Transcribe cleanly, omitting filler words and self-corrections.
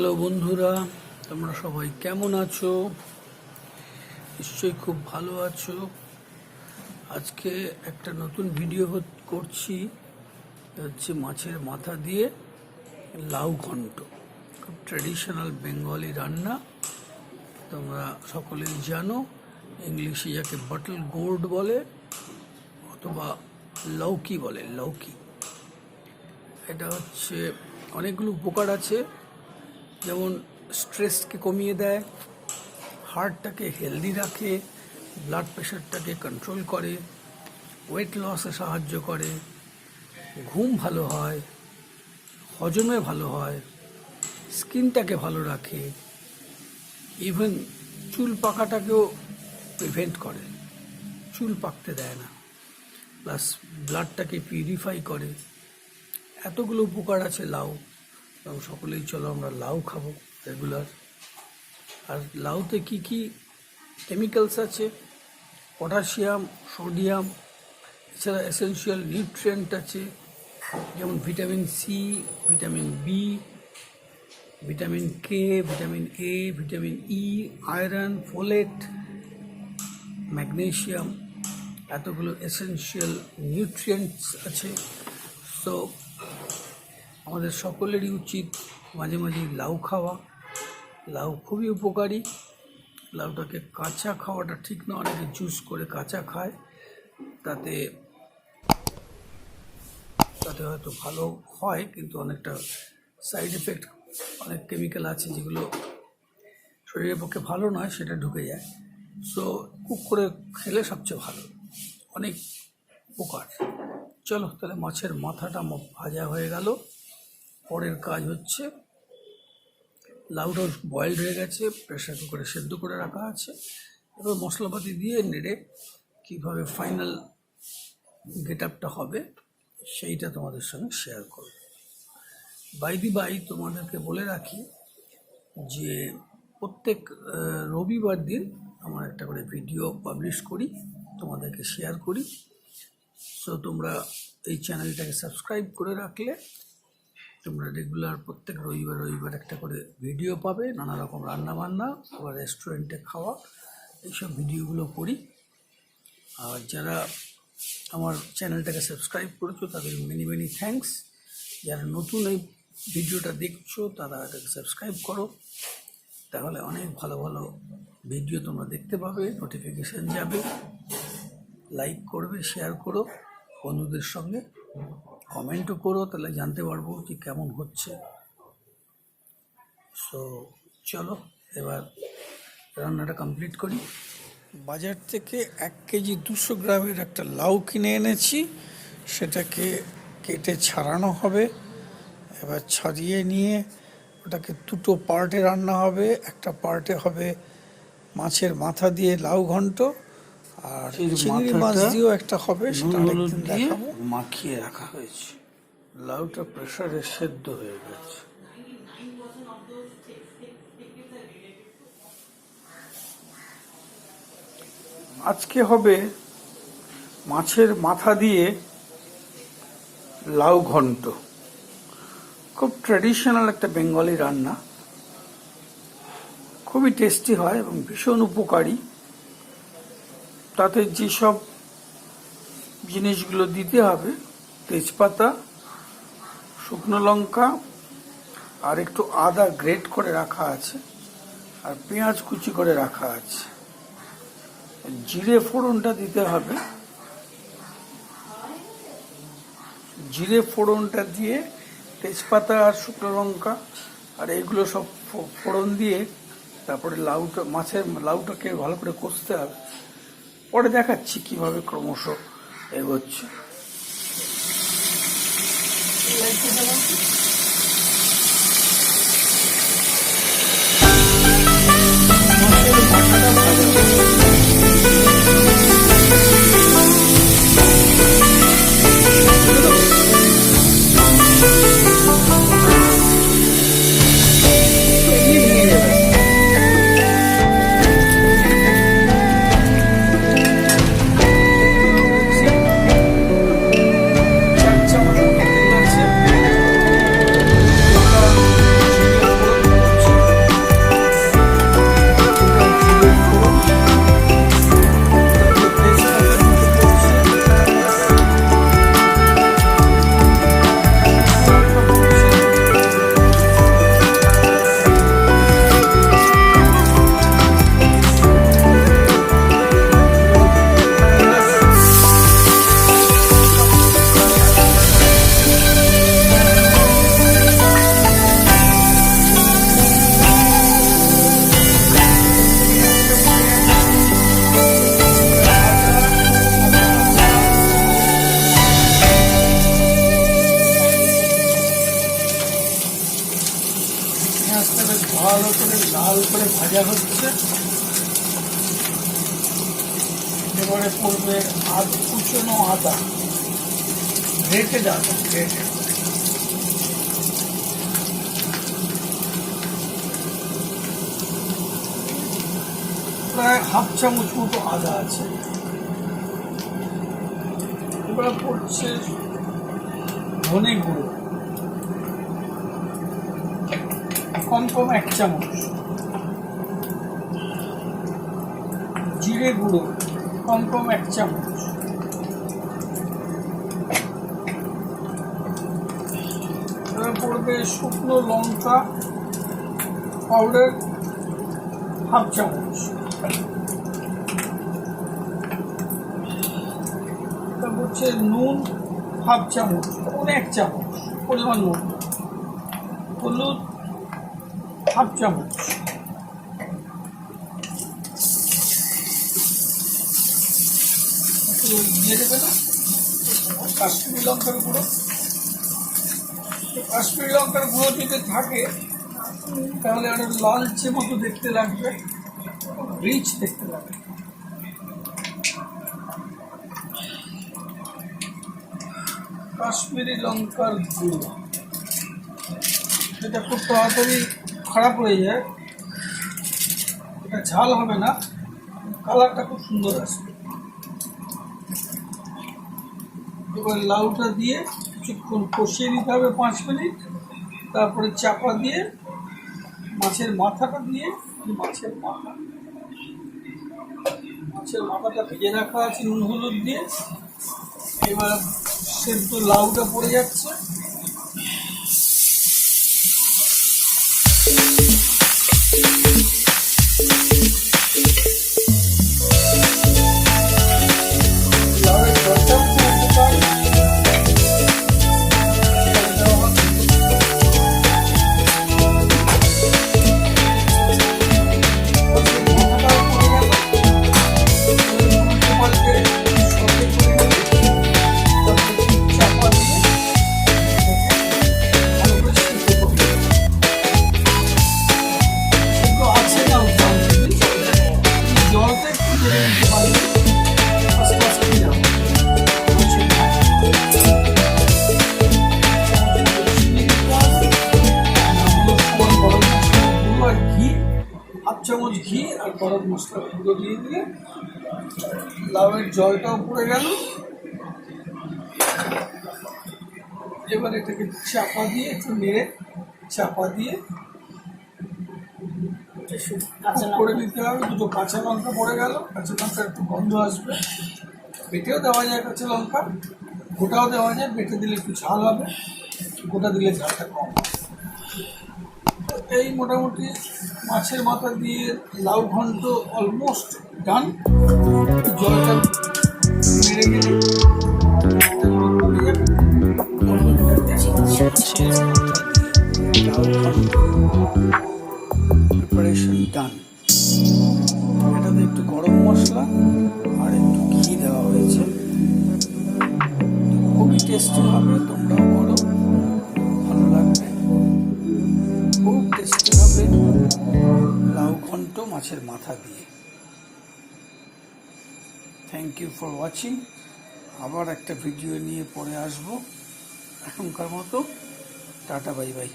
Hello বন্ধুরা, তোমরা সবাই কেমন আছো? নিশ্চয়ই খুব ভালো আছো। আজকে একটা নতুন ভিডিও করছি, হচ্ছে মাছের মাথা দিয়ে লাউ ঘন্ট। খুব ট্র্যাডিশনাল বেঙ্গলি রান্না, তোমরা সকলেই জানো। ইংলিশে যাকে বাটল গোর্ড বলে অথবা লৌকি বলে, লৌকি। এটা হচ্ছে অনেকগুলো উপকার আছে, যেমন স্ট্রেসকে কমিয়ে দেয়, হার্টটাকে হেলদি রাখে, ব্লাড প্রেশারটাকে কন্ট্রোল করে, ওয়েট লসে সাহায্য করে, ঘুম ভালো হয়, হজমে ভালো হয়, স্কিনটাকে ভালো রাখে, ইভেন চুল পাকাটাকেও প্রিভেন্ট করে, চুল পাকতে দেয় না, প্লাস ব্লাডটাকে পিউরিফাই করে। এতগুলো উপকার আছে লাউ, এবং সকলেই চলো আমরা লাউ খাবো রেগুলার। আর লাউতে কি কি কেমিক্যালস আছে, পটাশিয়াম, সোডিয়াম, এছাড়া এসেনশিয়াল নিউট্রিয়েন্ট আছে, যেমন vitamin C, vitamin B, vitamin K, vitamin A, vitamin E, iron, folate, magnesium, এতগুলো এসেনশিয়াল নিউট্রিয়েন্টস আছে। সো আমাদের সকলেরই উচিত মাঝে মাঝে লাউ খাওয়া। লাউ খুবই উপকারী। লাউটাকে কাঁচা খাওয়াটা ঠিক না, অনেকে জুস করে কাঁচা খায়, তাতে তাতে হয়তো ভালো হয়, কিন্তু অনেকটা সাইড এফেক্ট, অনেক কেমিক্যাল আছে যেগুলো শরীরের পক্ষে ভালো নয়, সেটা ঢুকে যায়। সো কুক করে খেলে সবচেয়ে ভালো, অনেক উপকার। চলো তাহলে মাছের মাথাটা ভাজা হয়ে গেল। পরের কাজ হচ্ছে, লাউটা বয়েলড হয়ে গেছে, প্রেশার কুকারে সেদ্ধ করে রাখা আছে। এবার মশলাপাতি দিয়ে নেড়ে কীভাবে ফাইনাল গেট আপটা হবে সেইটা তোমাদের সঙ্গে শেয়ার করব। বাই তোমাদেরকে বলে রাখি যে প্রত্যেক রবিবার দিন আমার একটা করে ভিডিও পাবলিশ করি, তোমাদেরকে শেয়ার করি। সো তোমরা এই চ্যানেলটাকে সাবস্ক্রাইব করে রাখলে তোমরা রেগুলার প্রত্যেক রবিবার একটা করে ভিডিও পাবে। নানা রকম রান্নাবান্না, আবার রেস্টুরেন্টে খাওয়া, এইসব ভিডিওগুলো করি। আর যারা আমার চ্যানেলটাকে সাবস্ক্রাইব করেছো তাদের মেনি মেনি থ্যাঙ্কস। যারা নতুন এই ভিডিওটা দেখছো তারা এটাকে সাবস্ক্রাইব করো, তাহলে অনেক ভালো ভালো ভিডিও তোমরা দেখতে পাবে, নোটিফিকেশান যাবে। লাইক করবে, শেয়ার করো বন্ধুদের সঙ্গে, কমেন্টও করো, তাহলে জানতে পারবো যে কেমন হচ্ছে। সো চলো এবার রান্নাটা কমপ্লিট করি। বাজার থেকে 1 কেজি 200 গ্রামের একটা লাউ কিনে এনেছি, সেটাকে কেটে ছাড়ানো হবে। এবার ছাড়িয়ে নিয়ে ওটাকে দুটো পার্টে রান্না হবে। একটা পার্টে হবে মাছের মাথা দিয়ে লাউ ঘন্ট, আর চিংড়ি মাছ দিয়েও একটা হবে, সেটা আরেকদিন দেখাবো। মাখিয়ে রাখা হয়েছে। লাউটা প্রেসারে সেদ্ধ হয়ে গেছে। আজকে হবে মাছের মাথা দিয়ে লাউ ঘন্ট। খুব ট্র্যাডিশনাল একটা বেঙ্গলি রান্না, খুবই টেস্টি হয় এবং ভীষণ উপকারী। তাতে যেসব জিনিসগুলো দিতে হবে, তেজপাতা, শুকনো লঙ্কা, আর একটু আদা গ্রেট করে রাখা আছে, আর পেঁয়াজ কুচি করে রাখা আছে। জিরে ফোড়নটা দিতে হবে। জিরে ফোড়নটা দিয়ে তেজপাতা আর শুকনো লঙ্কা আর এইগুলো সব ফোড়ন দিয়ে তারপরে লাউটাকে ভালো করে কষতে হবে। পরে দেখাচ্ছি কিভাবে ক্রমশ এগোচ্ছে। ভালো করে লাল করে ভাজা হচ্ছে। এবারে পড়বে কুচনো আদা, গ্রেটেড আদা, গ্রেটেড। প্রায় হাফ চামচ মতো আদা আছে। এবারে পড়ছে ধনে গুঁড়ো, কম 1 চামচ। জিরে গুঁড়ো কম 1 চামচ। এবার পড়বে শুকনো লঙ্কা পাউডার হাফ চামচ। তারপর হচ্ছে নুন হাফ চামচ, 1 চামচ পরিমাণ নুন। হলুদ হাফ চামচ। দিয়ে দেবে না কাশ্মীরি লঙ্কার গুঁড়ো। কাশ্মীরি লঙ্কার গুঁড়ো যদি থাকে তাহলে আরো লালচে মতো দেখতে লাগবে, রিচ দেখতে লাগবে। কাশ্মীরি লঙ্কার গুঁড়ো এটা খুব তাড়াতাড়ি খারাপ হয়ে যায়, এটা ঝাল হবে না, কালারটা খুব সুন্দর আসবে। এবার লাউটা দিয়ে কিছুক্ষণ কষিয়ে নিতে হবে 5 মিনিট। তারপরে চাপা দিয়ে মাছের মাথাটা দিয়ে, মাছের মাথাটা ভেজে রাখা আছে নুন হলুদ দিয়ে। এবার সেদ্ধ লাউটা পড়ে যাচ্ছে। চামচ ঘি আর গরম মশলা গুঁড়ো দিয়ে দিয়ে লাউয়ের জলটাও পড়ে গেল। এবার এটাকে চাপা দিয়ে একটু নেড়ে চাপা দিয়ে করে নিতে হবে। দুটো কাঁচা লঙ্কা পড়ে গেল, কাঁচা লঙ্কার একটু গন্ধ আসবে। বেটেও দেওয়া যায় কাঁচা লঙ্কা, গোটাও দেওয়া যায়। বেটে দিলে একটু ঝাল হবে, গোটা দিলে ঝালটা কম। এই মোটামুটি মাছের মাথা দিয়ে লাউ ঘন্ট অলমোস্ট ডান। জলটা মেরে গেলে প্রিপারেশন ডান। এটাতে একটু গরম মশলা আর একটু ঘি দেওয়া হয়েছে, খুবই টেস্টি হবে। তোমরাও করো, ভালো লাগবে, খুব টেস্টি হবে লাউ ঘন্ট মাছের মাথা দিয়ে। Thank you for watching. আবার একটা ভিডিও নিয়ে পরে আসবো। এখনকার মতো টাটা, বাই বাই।